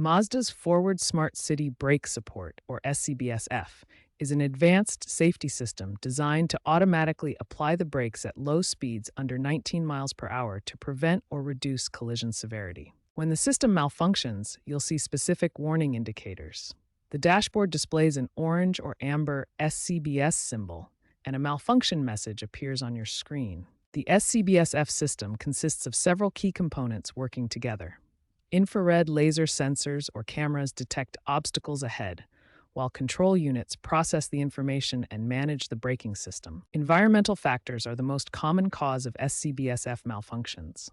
Mazda's Forward Smart City Brake Support, or SCBSF, is an advanced safety system designed to automatically apply the brakes at low speeds under 19 miles per hour to prevent or reduce collision severity. When the system malfunctions, you'll see specific warning indicators. The dashboard displays an orange or amber SCBS symbol, and a malfunction message appears on your screen. The SCBSF system consists of several key components working together. Infrared laser sensors or cameras detect obstacles ahead, while control units process the information and manage the braking system. Environmental factors are the most common cause of SCBSF malfunctions.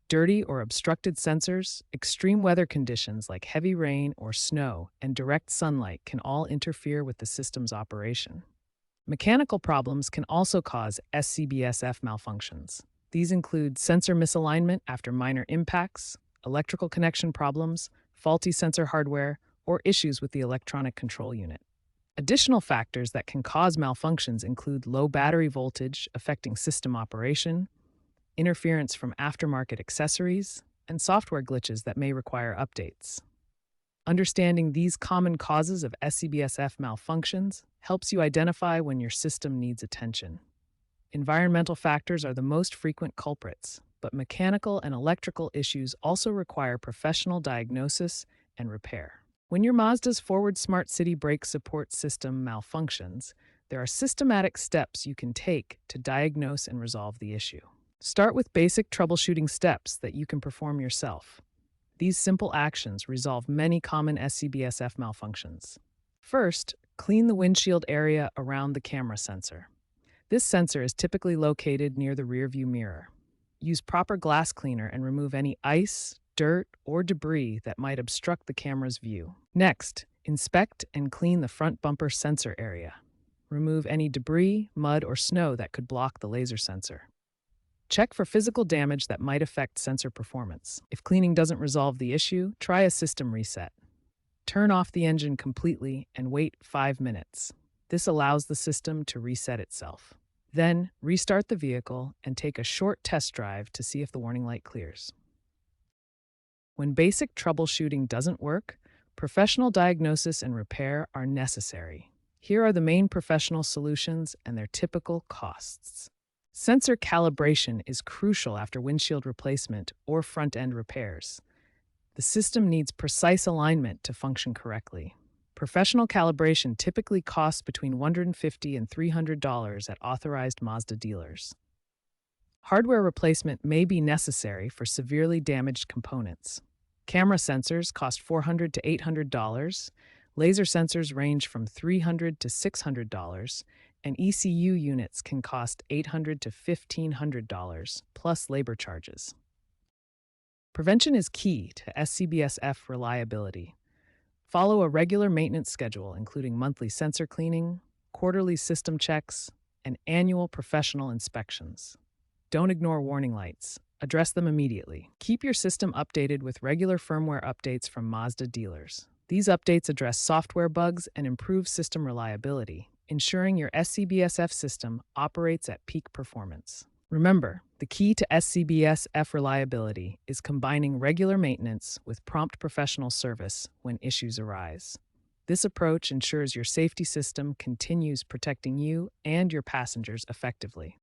Dirty or obstructed sensors, extreme weather conditions like heavy rain or snow, and direct sunlight can all interfere with the system's operation. Mechanical problems can also cause SCBSF malfunctions. These include sensor misalignment after minor impacts, electrical connection problems, faulty sensor hardware, or issues with the electronic control unit. Additional factors that can cause malfunctions include low battery voltage affecting system operation, interference from aftermarket accessories, and software glitches that may require updates. Understanding these common causes of SCBSF malfunctions helps you identify when your system needs attention. Environmental factors are the most frequent culprits, but mechanical and electrical issues also require professional diagnosis and repair. When your Mazda's Forward Smart City Brake Support system malfunctions, there are systematic steps you can take to diagnose and resolve the issue. Start with basic troubleshooting steps that you can perform yourself. These simple actions resolve many common SCBSF malfunctions. First, clean the windshield area around the camera sensor. This sensor is typically located near the rearview mirror. Use proper glass cleaner and remove any ice, dirt, or debris that might obstruct the camera's view. Next, inspect and clean the front bumper sensor area. Remove any debris, mud, or snow that could block the laser sensor. Check for physical damage that might affect sensor performance. If cleaning doesn't resolve the issue, try a system reset. Turn off the engine completely and wait 5 minutes. This allows the system to reset itself. Then, restart the vehicle and take a short test drive to see if the warning light clears. When basic troubleshooting doesn't work, professional diagnosis and repair are necessary. Here are the main professional solutions and their typical costs. Sensor calibration is crucial after windshield replacement or front-end repairs. The system needs precise alignment to function correctly. Professional calibration typically costs between $150 and $300 at authorized Mazda dealers. Hardware replacement may be necessary for severely damaged components. Camera sensors cost $400 to $800, laser sensors range from $300 to $600, and ECU units can cost $800 to $1,500, plus labor charges. Prevention is key to SCBSF reliability. Follow a regular maintenance schedule, including monthly sensor cleaning, quarterly system checks, and annual professional inspections. Don't ignore warning lights. Address them immediately. Keep your system updated with regular firmware updates from Mazda dealers. These updates address software bugs and improve system reliability, ensuring your SCBSF system operates at peak performance. Remember, the key to SCBSF reliability is combining regular maintenance with prompt professional service when issues arise. This approach ensures your safety system continues protecting you and your passengers effectively.